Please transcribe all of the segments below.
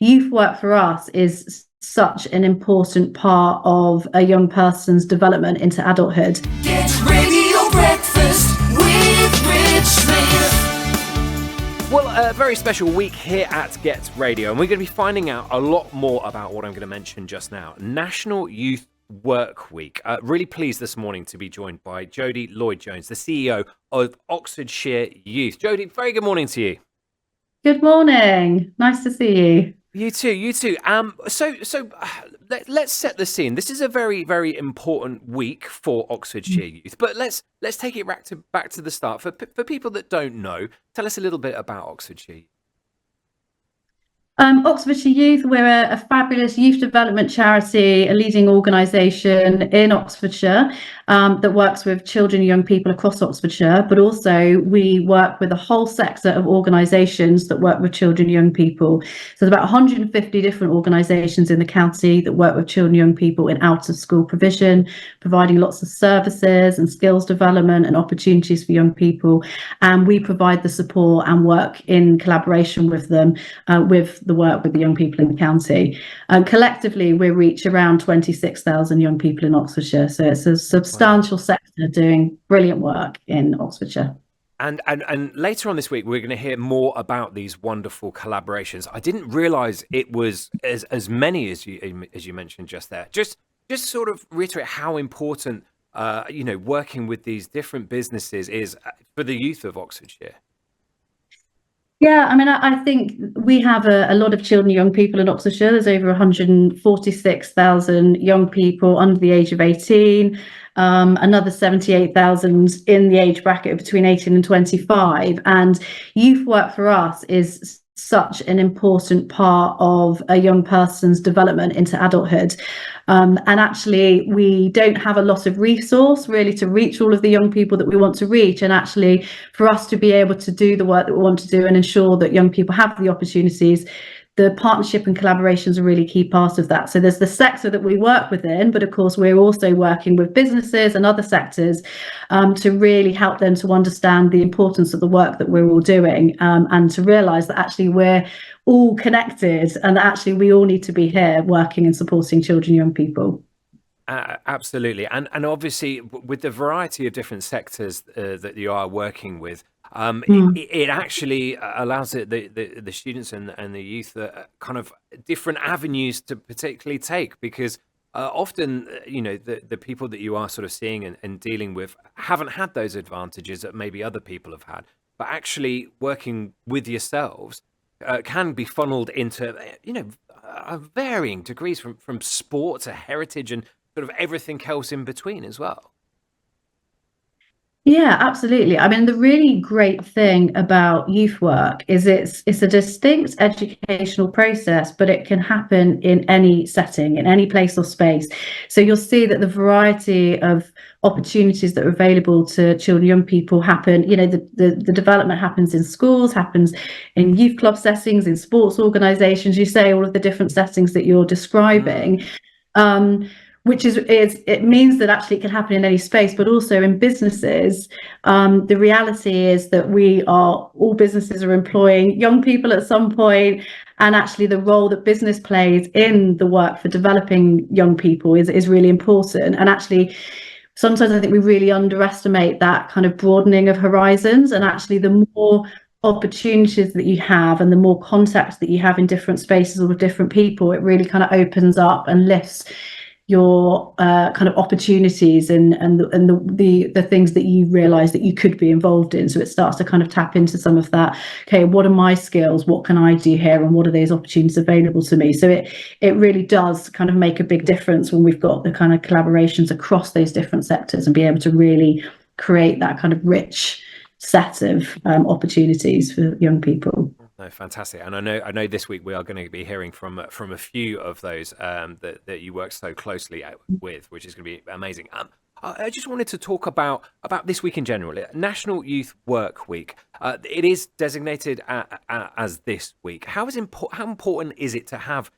youth work for us is such an important part of a young person's development into adulthood. Get Radio Breakfast with Rich Smith. Well, a very special week here at Get Radio, and we're going to be finding out a lot more about what I'm going to mention just now. National Youth Work Week. Really pleased this morning to be joined by Jodie Lloyd-Jones, the CEO of Oxfordshire Youth. Jodie, very good morning to you. Good morning. Nice to see you. You too, you too. Let's set the scene. This is a very, very important week for Oxfordshire Youth. But let's take it back to the start. For people that don't know, tell us a little bit about Oxfordshire. Oxfordshire Youth, we're a fabulous youth development charity, a leading organisation in Oxfordshire that works with children and young people across Oxfordshire, but also we work with a whole sector of organisations that work with children and young people. So there's about 150 different organisations in the county that work with children and young people in out of school provision, providing lots of services and skills development and opportunities for young people. And we provide the support and work in collaboration with them with the work with the young people in the county. Collectively, we reach around 26,000 young people in Oxfordshire. So it's a substantial sector doing brilliant work in Oxfordshire. And later on this week, we're going to hear more about these wonderful collaborations. I didn't realise it was as many as you mentioned just there. Just sort of reiterate how important working with these different businesses is for the youth of Oxfordshire. Yeah, I mean, I think we have a lot of children and young people in Oxfordshire. There's over 146,000 young people under the age of 18, another 78,000 in the age bracket between 18 and 25. And youth work for us is such an important part of a young person's development into adulthood. And actually, we don't have a lot of resource really to reach all of the young people that we want to reach. And actually, for us to be able to do the work that we want to do and ensure that young people have the opportunities, the partnership and collaborations are a really key part of that. So there's the sector that we work within, but of course we're also working with businesses and other sectors to really help them to understand the importance of the work that we're all doing and to realise that actually we're all connected and that actually we all need to be here working and supporting children and young people. Absolutely. And obviously with the variety of different sectors that you are working with, it actually allows the students and the youth kind of different avenues to particularly take, because often, the people that you are sort of seeing and dealing with haven't had those advantages that maybe other people have had. But actually working with yourselves can be funneled into, varying degrees from sport to heritage and sort of everything else in between as well. Yeah, absolutely. I mean, the really great thing about youth work is it's a distinct educational process, but it can happen in any setting, in any place or space. So you'll see that the variety of opportunities that are available to children and young people happen, the development happens in schools, happens in youth club settings, in sports organisations, you say all of the different settings that you're describing. Which it means that actually it can happen in any space, but also in businesses. The reality is that all businesses are employing young people at some point, and actually the role that business plays in the work for developing young people is really important. And actually, sometimes I think we really underestimate that kind of broadening of horizons, and actually the more opportunities that you have and the more contacts that you have in different spaces or with different people, it really kind of opens up and lifts your kind of opportunities and the things that you realize that you could be involved in. So it starts to kind of tap into some of that. Okay, what are my skills? What can I do here? And what are those opportunities available to me? So it really does kind of make a big difference when we've got the kind of collaborations across those different sectors and be able to really create that kind of rich set of opportunities for young people. No, fantastic. And I know this week we are going to be hearing from a few of those that you work so closely with, which is going to be amazing. I just wanted to talk about this week in general, National Youth Work Week. It is designated as this week. How important is it to have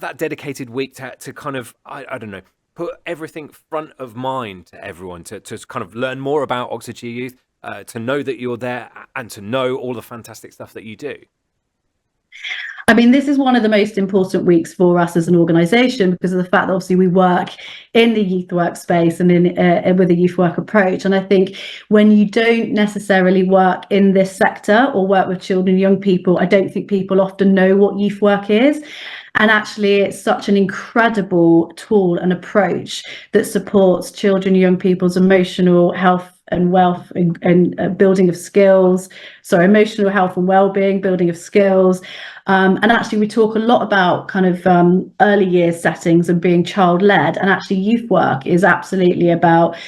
that dedicated week to kind of, I don't know, put everything front of mind to everyone, to kind of learn more about Oxfordshire Youth, to know that you're there and to know all the fantastic stuff that you do? I mean, this is one of the most important weeks for us as an organisation because of the fact that obviously we work in the youth workspace and in with a youth work approach. And I think when you don't necessarily work in this sector or work with children, young people, I don't think people often know what youth work is. And actually, it's such an incredible tool and approach that supports children, young people's emotional health and wealth and building of skills. So emotional health and well-being, building of skills. And actually, we talk a lot about kind of early years settings and being child-led. And actually, youth work is absolutely about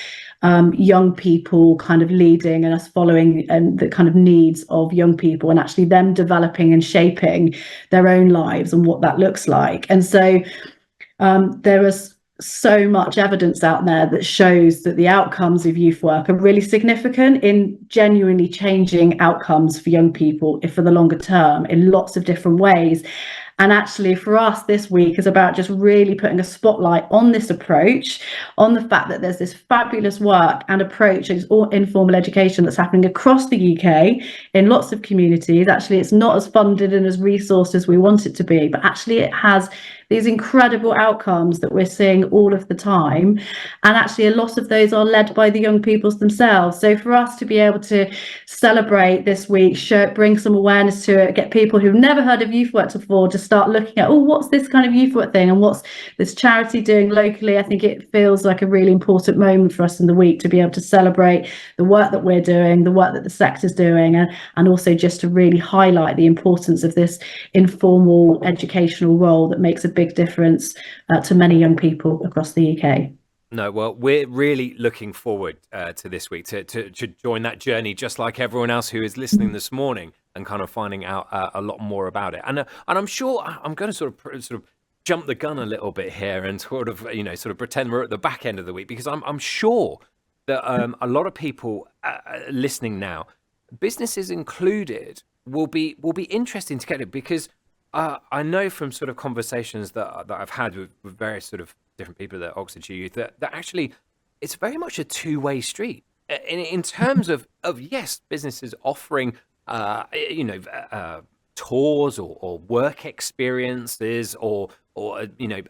young people kind of leading and us following and the kind of needs of young people and actually them developing and shaping their own lives and what that looks like. And so there is so much evidence out there that shows that the outcomes of youth work are really significant in genuinely changing outcomes for young people for the longer term in lots of different ways. And actually for us this week is about just really putting a spotlight on this approach, on the fact that there's this fabulous work and approach, it's all informal education that's happening across the UK in lots of communities. Actually, it's not as funded and as resourced as we want it to be, but actually it has these incredible outcomes that we're seeing all of the time. And actually a lot of those are led by the young peoples themselves. So for us to be able to celebrate this week, bring some awareness to it, get people who've never heard of youth work before to start looking at, oh, what's this kind of youth work thing and what's this charity doing locally? I think it feels like a really important moment for us in the week to be able to celebrate the work that we're doing, the work that the sector's doing, and also just to really highlight the importance of this informal educational role that makes a big difference to many young people across the UK. No, well, we're really looking forward to this week to join that journey, just like everyone else who is listening this morning, and kind of finding out a lot more about it. And I'm sure I'm going to sort of jump the gun a little bit here and sort of pretend we're at the back end of the week, because I'm sure that a lot of people listening now, businesses included, will be interesting to get it, because I know from sort of conversations that I've had with various sort of different people at Oxfordshire Youth that actually it's very much a two-way street in terms of yes, businesses offering tours or work experiences or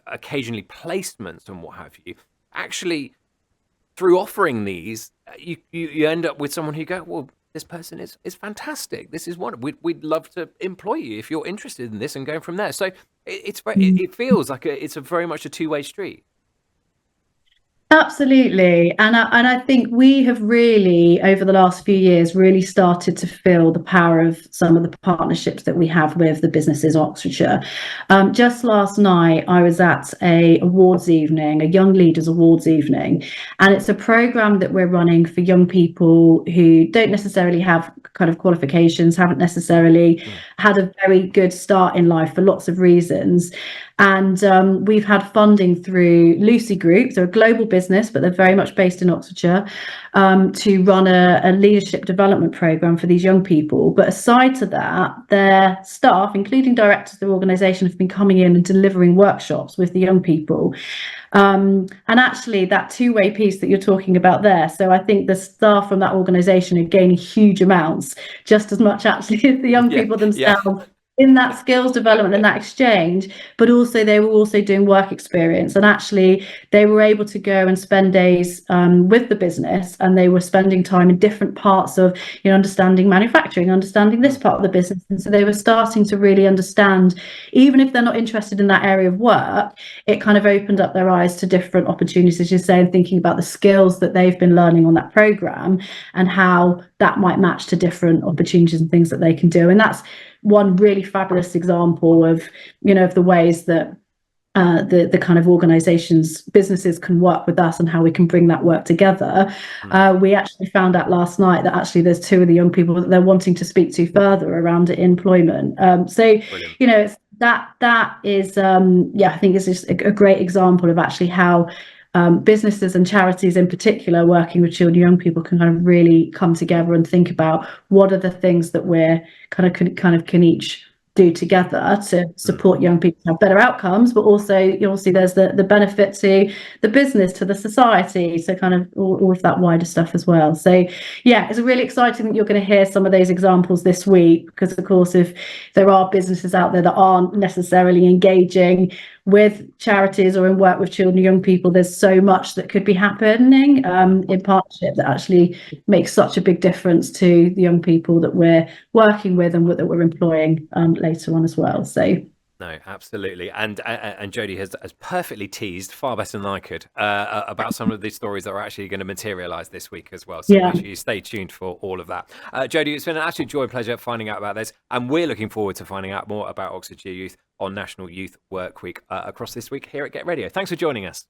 occasionally placements and what have you. Actually, through offering these, you end up with someone who go, well, this person is fantastic. This is one. We'd love to employ you if you're interested in this, and going from there. So it feels like it's a very much a two-way street. Absolutely. And I think we have really, over the last few years, really started to feel the power of some of the partnerships that we have with the businesses Oxfordshire. Just last night, I was at a awards evening, a Young Leaders Awards evening, and it's a programme that we're running for young people who don't necessarily have kind of qualifications, haven't necessarily had a very good start in life for lots of reasons. And we've had funding through Lucy Group, they're a global business, but they're very much based in Oxfordshire, to run a leadership development programme for these young people. But aside to that, their staff, including directors of the organisation, have been coming in and delivering workshops with the young people. And actually that two-way piece that you're talking about there, so I think the staff from that organisation are gaining huge amounts, just as much actually as the young people themselves. In that skills development and that exchange, but also they were also doing work experience, and actually they were able to go and spend days with the business, and they were spending time in different parts of understanding manufacturing, understanding this part of the business, and so they were starting to really understand, even if they're not interested in that area of work, it kind of opened up their eyes to different opportunities, as you say, and thinking about the skills that they've been learning on that program and how that might match to different opportunities and things that they can do. And that's one really fabulous example of of the ways that the kind of organizations, businesses can work with us and how we can bring that work together. We actually found out last night that actually there's two of the young people that they're wanting to speak to further around employment. So it's that is I think it's just a great example of actually how businesses and charities in particular working with children and young people can kind of really come together and think about what are the things that we're kind of can each do together to support young people to have better outcomes, but also obviously there's the benefit to the business, to the society, so kind of all of that wider stuff as well. So yeah, it's really exciting that you're going to hear some of those examples this week, because of course if there are businesses out there that aren't necessarily engaging with charities or in work with children and young people, there's so much that could be happening in partnership that actually makes such a big difference to the young people that we're working with and that we're employing later on as well. So no, absolutely. And Jodie has perfectly teased, far better than I could, about some of these stories that are actually going to materialise this week as well. So make sure you stay tuned for all of that. Jodie, it's been an absolute joy and pleasure finding out about this. And we're looking forward to finding out more about Oxfordshire Youth on National Youth Work Week across this week here at Get Radio. Thanks for joining us.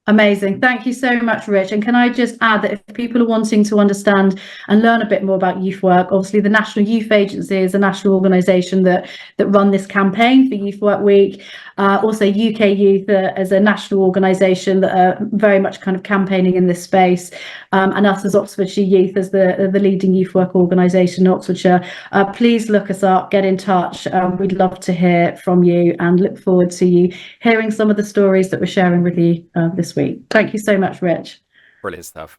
Amazing. Thank you so much, Rich. And can I just add that if people are wanting to understand and learn a bit more about youth work, obviously the National Youth Agency is a national organisation that run this campaign for Youth Work Week. Also UK Youth as a national organisation that are very much kind of campaigning in this space. And us as Oxfordshire Youth as the leading youth work organisation in Oxfordshire. Please look us up, get in touch. We'd love to hear from you and look forward to you hearing some of the stories that we're sharing with you this week. Thank you so much, Rich. Brilliant stuff.